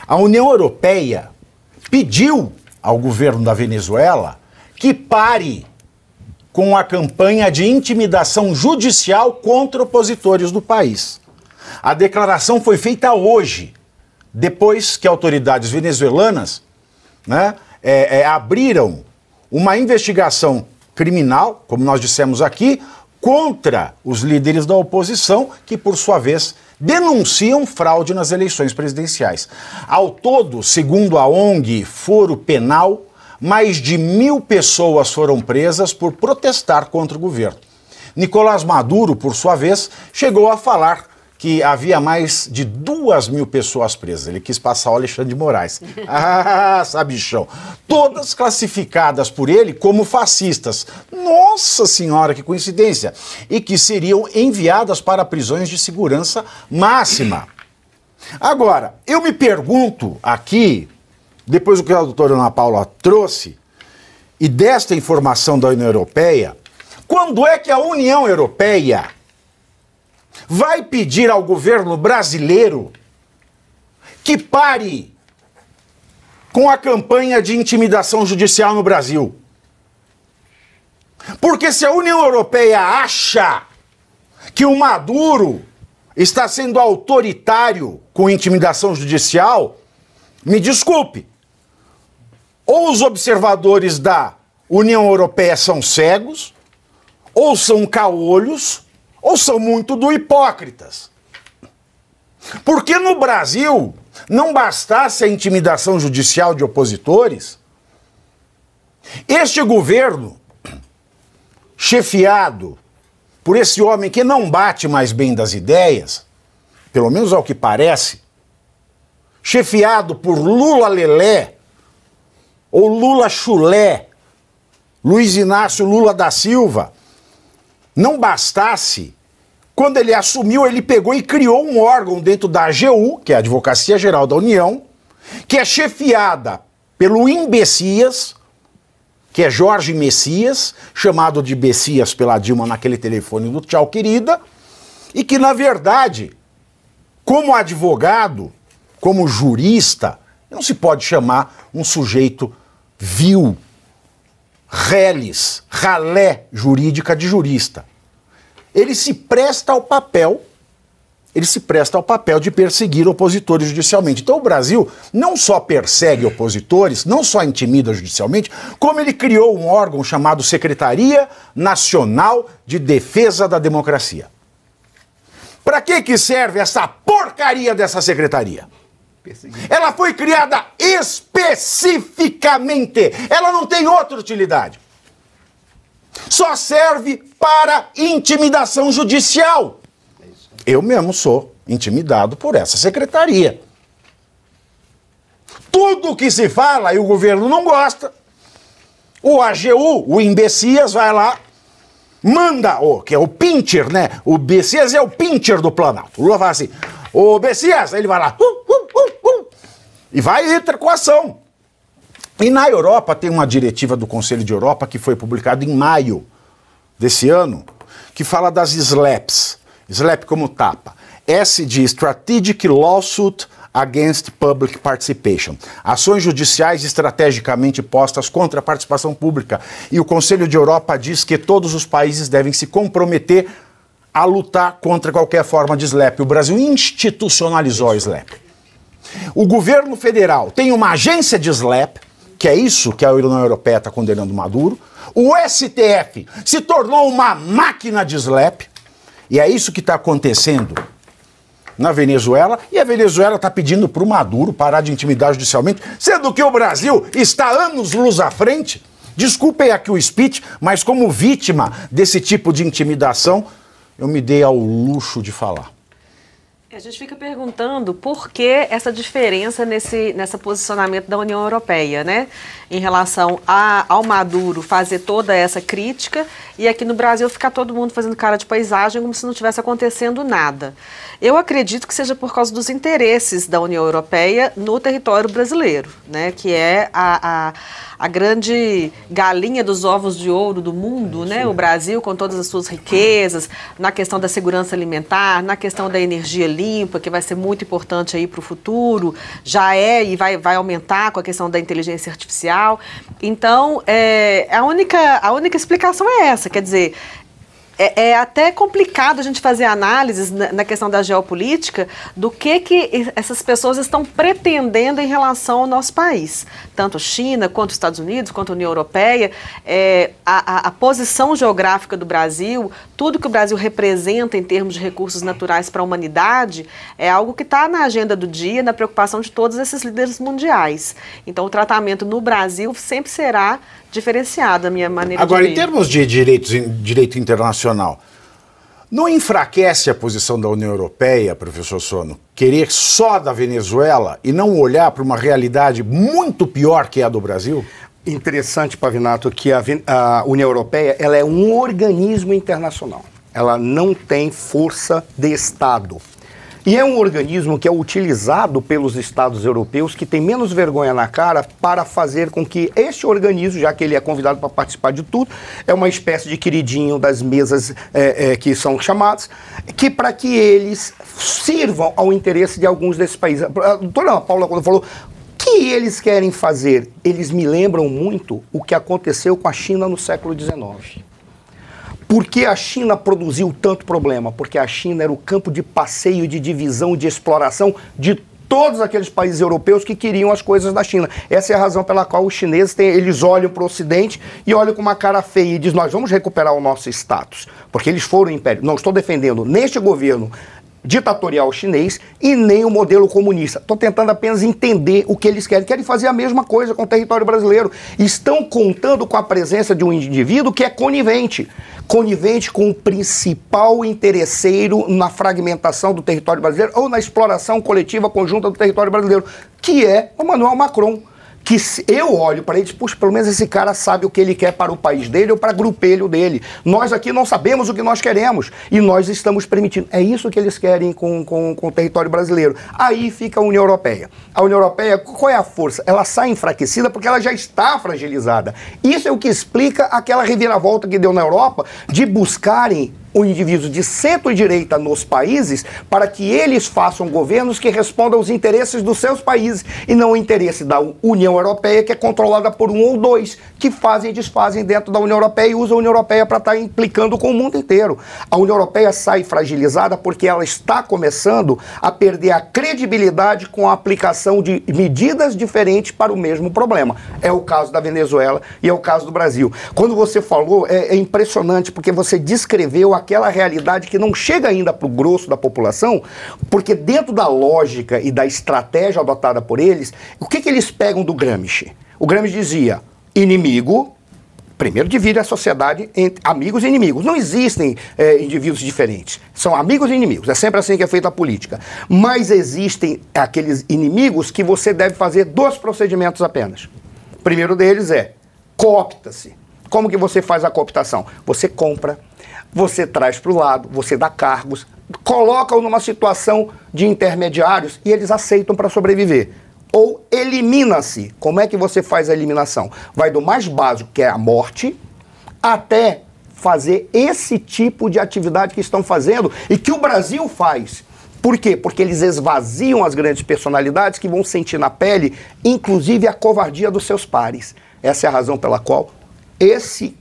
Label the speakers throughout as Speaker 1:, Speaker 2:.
Speaker 1: A União Europeia pediu ao governo da Venezuela que pare com a campanha de intimidação judicial contra opositores do país. A declaração foi feita hoje, depois que autoridades venezuelanas, né, abriram uma investigação criminal, como nós dissemos aqui, contra os líderes da oposição, que, por sua vez, denunciam fraude nas eleições presidenciais. Ao todo, segundo a ONG Foro Penal, mais de 1.000 pessoas foram presas por protestar contra o governo. Nicolás Maduro, por sua vez, chegou a falar que havia mais de 2.000 pessoas presas. Ele quis passar o Alexandre de Moraes. Ah, sabichão. Todas classificadas por ele como fascistas. Nossa Senhora, que coincidência! E que seriam enviadas para prisões de segurança máxima. Agora, eu me pergunto aqui, depois do que a doutora Ana Paula trouxe, e desta informação da União Europeia, quando é que a União Europeia vai pedir ao governo brasileiro que pare com a campanha de intimidação judicial no Brasil? Porque se a União Europeia acha que o Maduro está sendo autoritário com intimidação judicial, me desculpe, ou os observadores da União Europeia são cegos, ou são caolhos, ou são muito hipócritas. Porque no Brasil, não bastasse a intimidação judicial de opositores, este governo, chefiado por esse homem que não bate mais bem das ideias, pelo menos ao que parece, chefiado por Lula Lelé, ou Lula Chulé, Luiz Inácio Lula da Silva, não bastasse, quando ele assumiu, ele pegou e criou um órgão dentro da AGU, que é a Advocacia Geral da União, que é chefiada pelo Imbecias, que é Jorge Messias, chamado de Bessias pela Dilma naquele telefone do Tchau Querida, e que, na verdade, como advogado, como jurista, não se pode chamar um sujeito vil, reles, ralé jurídica de jurista. Ele se presta ao papel de perseguir opositores judicialmente. Então o Brasil não só persegue opositores, não só intimida judicialmente, como ele criou um órgão chamado Secretaria Nacional de Defesa da Democracia. Para que serve essa porcaria dessa secretaria? Ela foi criada especificamente, ela não tem outra utilidade. Só serve para intimidação judicial. Eu mesmo sou intimidado por essa secretaria. Tudo que se fala e o governo não gosta, o AGU, o Imbecias, vai lá, manda, que é o pincher, né? O Bessias é o pincher do Planalto. O Lula fala assim, ô Bessias, aí ele vai lá, e vai e entra com a ação. E na Europa tem uma diretiva do Conselho de Europa que foi publicada em maio desse ano, que fala das SLAPs. SLAP como tapa. S de Strategic Lawsuit Against Public Participation. Ações judiciais estrategicamente postas contra a participação pública. E o Conselho de Europa diz que todos os países devem se comprometer a lutar contra qualquer forma de SLAP. O Brasil institucionalizou a SLAP. O governo federal tem uma agência de SLAP, que é isso que a União Europeia está condenando Maduro. O STF se tornou uma máquina de SLAP, e é isso que está acontecendo na Venezuela, e a Venezuela está pedindo para o Maduro parar de intimidar judicialmente, sendo que o Brasil está anos-luz à frente. Desculpem aqui o speech, mas como vítima desse tipo de intimidação, eu me dei ao luxo de falar.
Speaker 2: A gente fica perguntando por que essa diferença nesse posicionamento da União Europeia, né? Em relação ao Maduro fazer toda essa crítica e aqui no Brasil ficar todo mundo fazendo cara de paisagem como se não tivesse acontecendo nada. Eu acredito que seja por causa dos interesses da União Europeia no território brasileiro, né? Que é a grande galinha dos ovos de ouro do mundo, né? O Brasil com todas as suas riquezas, na questão da segurança alimentar, na questão da energia limpa, limpa, que vai ser muito importante aí para o futuro, já é e vai aumentar com a questão da inteligência artificial. Então, a única explicação é essa, quer dizer, é até complicado a gente fazer análises na questão da geopolítica do que essas pessoas estão pretendendo em relação ao nosso país. Tanto China, quanto Estados Unidos, quanto a União Europeia. A posição geográfica do Brasil, tudo que o Brasil representa em termos de recursos naturais para a humanidade, é algo que está na agenda do dia, na preocupação de todos esses líderes mundiais. Então, o tratamento no Brasil sempre será diferenciado, da minha maneira de ver.
Speaker 1: Agora, em termos de direito internacional, não enfraquece a posição da União Europeia, professor Sono, querer só da Venezuela e não olhar para uma realidade muito pior que a do Brasil?
Speaker 3: Interessante, Pavinato, que a União Europeia ela é um organismo internacional. Ela não tem força de Estado. E é um organismo que é utilizado pelos Estados europeus que tem menos vergonha na cara para fazer com que este organismo, já que ele é convidado para participar de tudo, é uma espécie de queridinho das mesas que são chamadas, que para que eles sirvam ao interesse de alguns desses países. A doutora Paula, quando falou, o que eles querem fazer? Eles me lembram muito o que aconteceu com a China no século XIX. Por que a China produziu tanto problema? Porque a China era o campo de passeio, de divisão, de exploração de todos aqueles países europeus que queriam as coisas da China. Essa é a razão pela qual os chineses eles olham para o Ocidente e olham com uma cara feia e dizem, nós vamos recuperar o nosso status. Porque eles foram império. Não estou defendendo neste governo ditatorial chinês e nem o modelo comunista. Estou tentando apenas entender o que eles querem. Querem fazer a mesma coisa com o território brasileiro. Estão contando com a presença de um indivíduo que é conivente. Conivente com o principal interesseiro na fragmentação do território brasileiro ou na exploração coletiva conjunta do território brasileiro, que é o Emmanuel Macron. Que eu olho para ele e digo, puxa, pelo menos esse cara sabe o que ele quer para o país dele ou para o grupelho dele. Nós aqui não sabemos o que nós queremos e nós estamos permitindo. É isso que eles querem com o território brasileiro. Aí fica a União Europeia. A União Europeia, qual é a força? Ela sai enfraquecida porque ela já está fragilizada. Isso é o que explica aquela reviravolta que deu na Europa de buscarem o indivíduo de centro-direita nos países para que eles façam governos que respondam aos interesses dos seus países e não o interesse da União Europeia, que é controlada por um ou dois, que fazem e desfazem dentro da União Europeia e usam a União Europeia para estar implicando com o mundo inteiro. A União Europeia sai fragilizada porque ela está começando a perder a credibilidade com a aplicação de medidas diferentes para o mesmo problema. É o caso da Venezuela e é o caso do Brasil. Quando você falou, é impressionante, porque você descreveu aquela realidade que não chega ainda para o grosso da população, porque dentro da lógica e da estratégia adotada por eles, o que eles pegam do Gramsci? O Gramsci dizia, inimigo, primeiro divide a sociedade entre amigos e inimigos. Não existem indivíduos diferentes, são amigos e inimigos, é sempre assim que é feita a política. Mas existem aqueles inimigos que você deve fazer 2 procedimentos apenas. O primeiro deles é, coopta-se. Como que você faz a cooptação? Você compra, você traz para o lado, você dá cargos, coloca-o numa situação de intermediários e eles aceitam para sobreviver. Ou elimina-se. Como é que você faz a eliminação? Vai do mais básico, que é a morte, até fazer esse tipo de atividade que estão fazendo e que o Brasil faz. Por quê? Porque eles esvaziam as grandes personalidades que vão sentir na pele, inclusive a covardia dos seus pares. Essa é a razão pela qual esse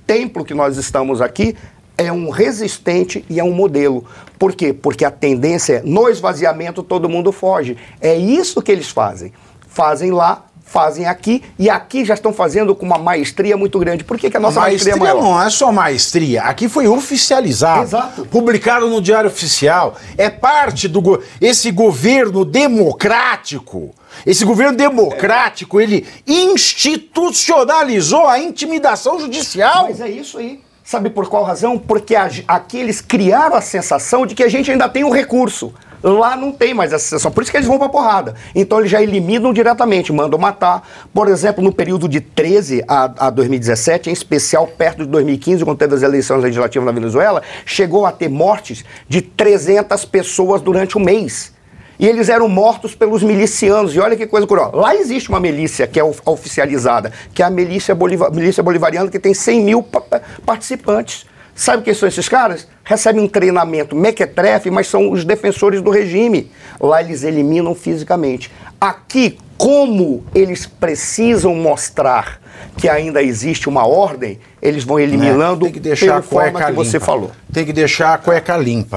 Speaker 3: templo que nós estamos aqui é um resistente e é um modelo. Por quê? Porque a tendência é, no esvaziamento, todo mundo foge. É isso que eles fazem. Fazem lá, fazem aqui, e aqui já estão fazendo com uma maestria muito grande. Por que a nossa maestria é maior?
Speaker 1: Não é só maestria. Aqui foi oficializado.
Speaker 3: Exato.
Speaker 1: Publicado no Diário Oficial. É parte do... Esse governo democrático... Esse governo democrático, ele institucionalizou a intimidação judicial.
Speaker 3: Mas é isso aí. Sabe por qual razão? Porque aqui eles criaram a sensação de que a gente ainda tem um recurso. Lá não tem mais essa sensação. Por isso que eles vão pra porrada. Então eles já eliminam diretamente, mandam matar. Por exemplo, no período de 13 a 2017, em especial perto de 2015, quando teve as eleições legislativas na Venezuela, chegou a ter mortes de 300 pessoas durante um mês. E eles eram mortos pelos milicianos. E olha que coisa curiosa. Lá existe uma milícia que é oficializada, que é a milícia bolivariana, que tem 100 mil participantes. Sabe quem são esses caras? Recebem um treinamento mequetrefe, mas são os defensores do regime. Lá eles eliminam fisicamente. Aqui, como eles precisam mostrar que ainda existe uma ordem, eles vão eliminando
Speaker 1: tem que deixar a
Speaker 3: pela forma
Speaker 1: cueca
Speaker 3: que você
Speaker 1: limpa.
Speaker 3: falou.
Speaker 1: Tem que deixar a cueca limpa.